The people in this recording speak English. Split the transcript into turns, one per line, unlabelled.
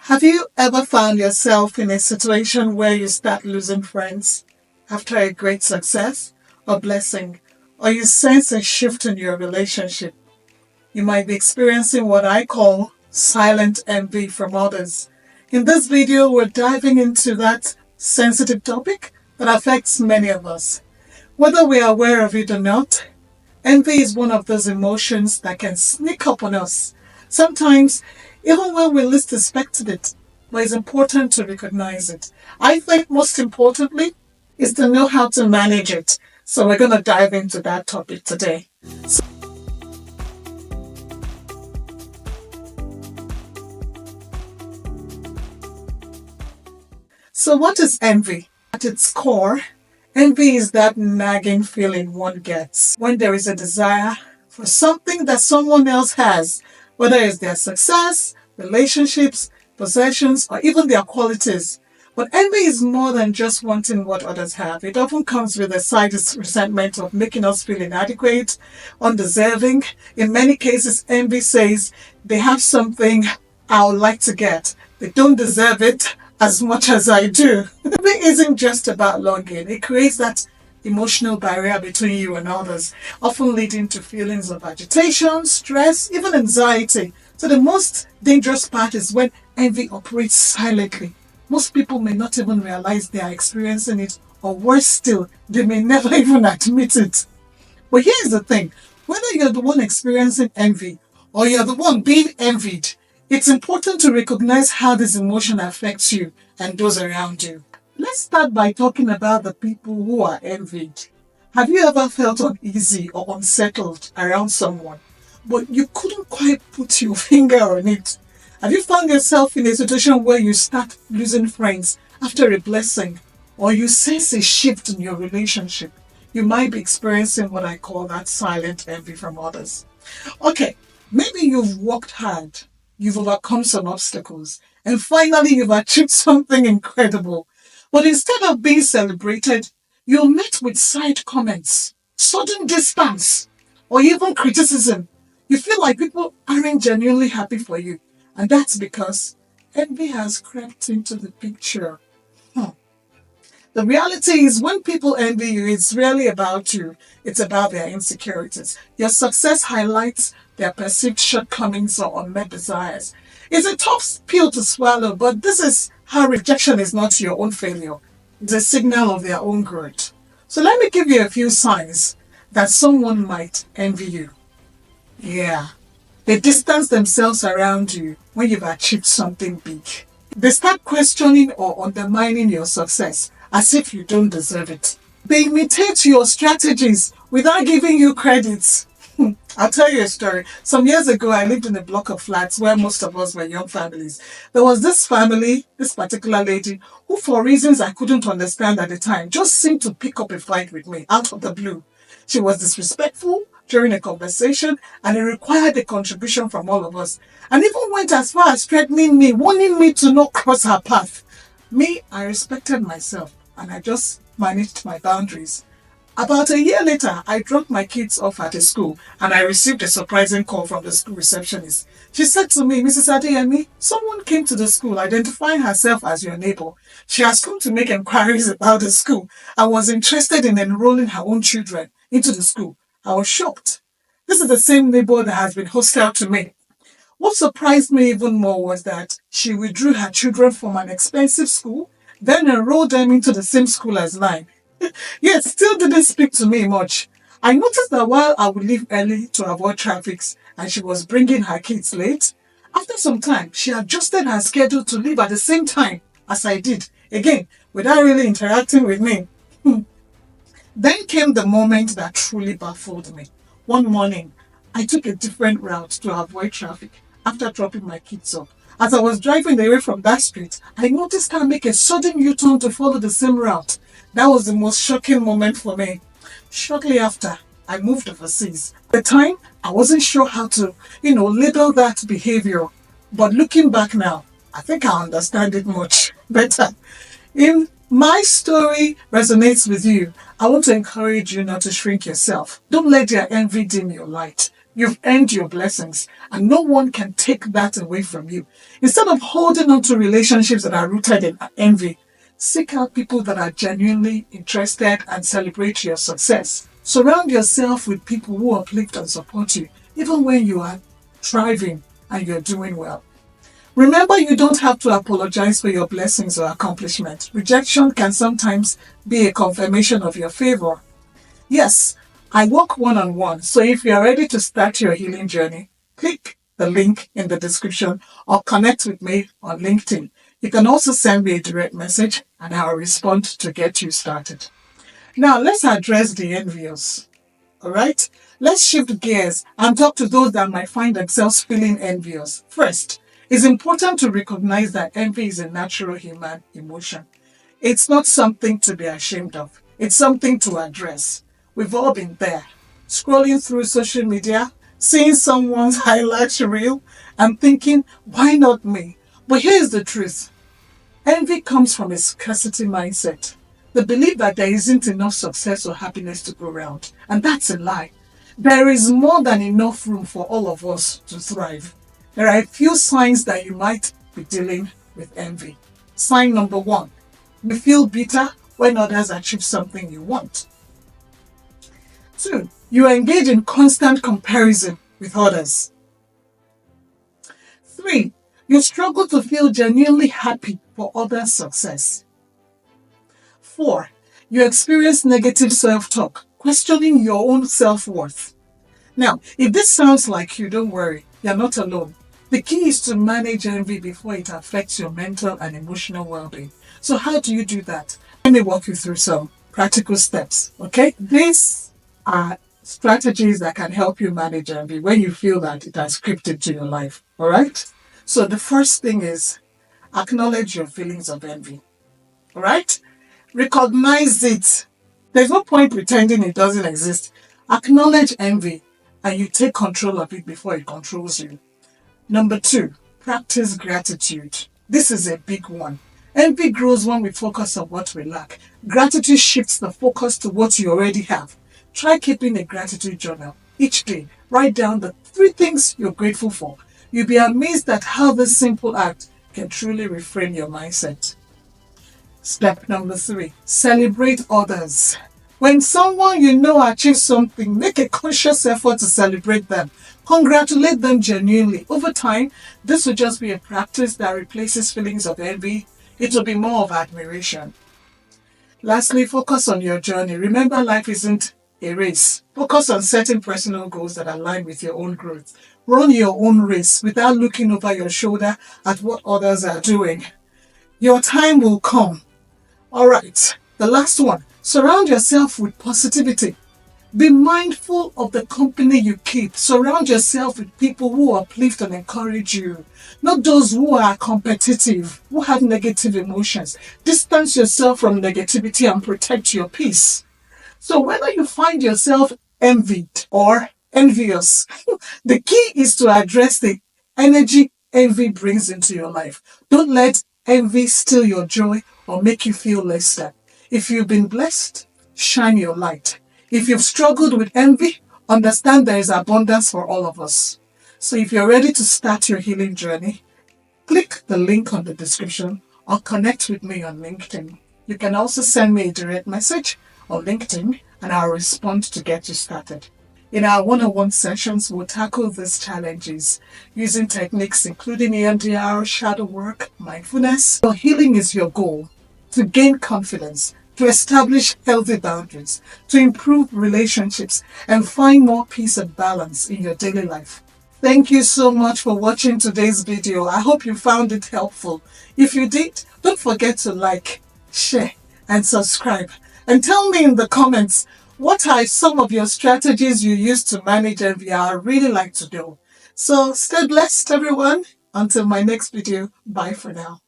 Have you ever found yourself in a situation where you start losing friends after a great success or blessing, or you sense a shift in your relationship? You might be experiencing what I call silent envy from others. In this video, we're diving into that sensitive topic that affects many of us. Whether we are aware of it or not, envy is one of those emotions that can sneak up on us. Sometimes, even when we least expected it, but it's important to recognize it. I think most importantly is to know how to manage it. So we're going to dive into that topic today. So what is envy? At its core, envy is that nagging feeling one gets when there is a desire for something that someone else has, whether it's their success, relationships, possessions, or even their qualities. But envy is more than just wanting what others have. It often comes with a side resentment of making us feel inadequate, undeserving. In many cases, envy says they have something I would like to get. They don't deserve it as much as I do. Envy isn't just about longing. It creates that emotional barrier between you and others, often leading to feelings of agitation, stress, even anxiety. So the most dangerous part is when envy operates silently. Most people may not even realize they are experiencing it, or worse still, they may never even admit it. But here's the thing, whether you're the one experiencing envy or you're the one being envied, it's important to recognize how this emotion affects you and those around you. Let's start by talking about the people who are envied. Have you ever felt uneasy or unsettled around someone, but you couldn't quite put your finger on it? Have you found yourself in a situation where you start losing friends after a blessing, or you sense a shift in your relationship? You might be experiencing what I call that silent envy from others. Okay, maybe you've worked hard, you've overcome some obstacles, and finally you've achieved something incredible. But instead of being celebrated, you're met with side comments, sudden distance, or even criticism. You feel like people aren't genuinely happy for you, and that's because envy has crept into the picture. Hmm. The reality is when people envy you, it's really about you. It's about their insecurities. Your success highlights their perceived shortcomings or unmet desires. It's a tough pill to swallow, but this is how rejection is not your own failure. It's a signal of their own growth. So let me give you a few signs that someone might envy you. Yeah. They distance themselves around you when you've achieved something big. They start questioning or undermining your success as if you don't deserve it. They imitate your strategies without giving you credit. I'll tell you a story. Some years ago, I lived in a block of flats where most of us were young families. There was this family, this particular lady, who for reasons I couldn't understand at the time, just seemed to pick up a fight with me out of the blue. She was disrespectful during a conversation, and it required a contribution from all of us. And even went as far as threatening me, warning me to not cross her path. Me, I respected myself, and I just managed my boundaries. About a year later, I dropped my kids off at a school and I received a surprising call from the school receptionist. She said to me, "Mrs. Adeyemi, someone came to the school identifying herself as your neighbor. She has come to make inquiries about the school and was interested in enrolling her own children into the school." I was shocked. This is the same neighbor that has been hostile to me. What surprised me even more was that she withdrew her children from an expensive school, then enrolled them into the same school as mine. Yet still didn't speak to me much. I noticed that while I would leave early to avoid traffic and she was bringing her kids late, after some time she adjusted her schedule to leave at the same time as I did, again without really interacting with me. Then came the moment that truly baffled me. One morning, I took a different route to avoid traffic after dropping my kids off. As I was driving away from that street, I noticed her make a sudden U-turn to follow the same route. That was the most shocking moment for me. Shortly after, I moved overseas. At the time, I wasn't sure how to, label that behavior. But looking back now, I think I understand it much better. If my story resonates with you, I want to encourage you not to shrink yourself. Don't let their envy dim your light. You've earned your blessings, and no one can take that away from you. Instead of holding on to relationships that are rooted in envy, seek out people that are genuinely interested and celebrate your success. Surround yourself with people who uplift and support you, even when you are thriving and you're doing well. Remember, you don't have to apologize for your blessings or accomplishments. Rejection can sometimes be a confirmation of your favor. Yes, I work one-on-one, so if you're ready to start your healing journey, click the link in the description or connect with me on LinkedIn. You can also send me a direct message and I'll respond to get you started. Now, let's address the envious. All right? Let's shift gears and talk to those that might find themselves feeling envious. First, it's important to recognize that envy is a natural human emotion. It's not something to be ashamed of. It's something to address. We've all been there, scrolling through social media, seeing someone's highlights reel, and thinking, why not me? But here's the truth. Envy comes from a scarcity mindset. The belief that there isn't enough success or happiness to go around. And that's a lie. There is more than enough room for all of us to thrive. There are a few signs that you might be dealing with envy. Sign number one, you feel bitter when others achieve something you want. Two, you engage in constant comparison with others. Three, you struggle to feel genuinely happy for others' success. Four, you experience negative self-talk, questioning your own self-worth. Now, if this sounds like you, don't worry, you're not alone. The key is to manage envy before it affects your mental and emotional well-being. So how do you do that? Let me walk you through some practical steps, okay? These are strategies that can help you manage envy when you feel that it has crept into your life, all right? So the first thing is acknowledge your feelings of envy, all right? Recognize it. There's no point pretending it doesn't exist. Acknowledge envy and you take control of it before it controls you. Number two, practice gratitude. This is a big one. Envy grows when we focus on what we lack. Gratitude shifts the focus to what you already have. Try keeping a gratitude journal. Each day, write down the 3 things you're grateful for. You'll be amazed at how this simple act can truly reframe your mindset. Step number 3, celebrate others. When someone you know achieves something, make a conscious effort to celebrate them. Congratulate them genuinely. Over time, this will just be a practice that replaces feelings of envy. It will be more of admiration. Lastly, focus on your journey. Remember, life isn't a race. Focus on setting personal goals that align with your own growth. Run your own race without looking over your shoulder at what others are doing. Your time will come. All right, the last one. Surround yourself with positivity. Be mindful of the company you keep. Surround yourself with people who uplift and encourage you, not those who are competitive, who have negative emotions. Distance yourself from negativity and protect your peace. So whether you find yourself envied or envious, the key is to address the energy envy brings into your life. Don't let envy steal your joy or make you feel less than. If you've been blessed, shine your light. If you've struggled with envy, understand there is abundance for all of us. So if you're ready to start your healing journey, click the link on the description or connect with me on LinkedIn. You can also send me a direct message on LinkedIn and I'll respond to get you started. In our one-on-one sessions, we'll tackle these challenges using techniques including EMDR, shadow work, mindfulness. Your healing is your goal. To gain confidence, to establish healthy boundaries, to improve relationships, and find more peace and balance in your daily life. Thank you so much for watching today's video. I hope you found it helpful. If you did, don't forget to like, share, and subscribe. And tell me in the comments, what are some of your strategies you use to manage envy? I'd really like to know. So stay blessed, everyone. Until my next video, bye for now.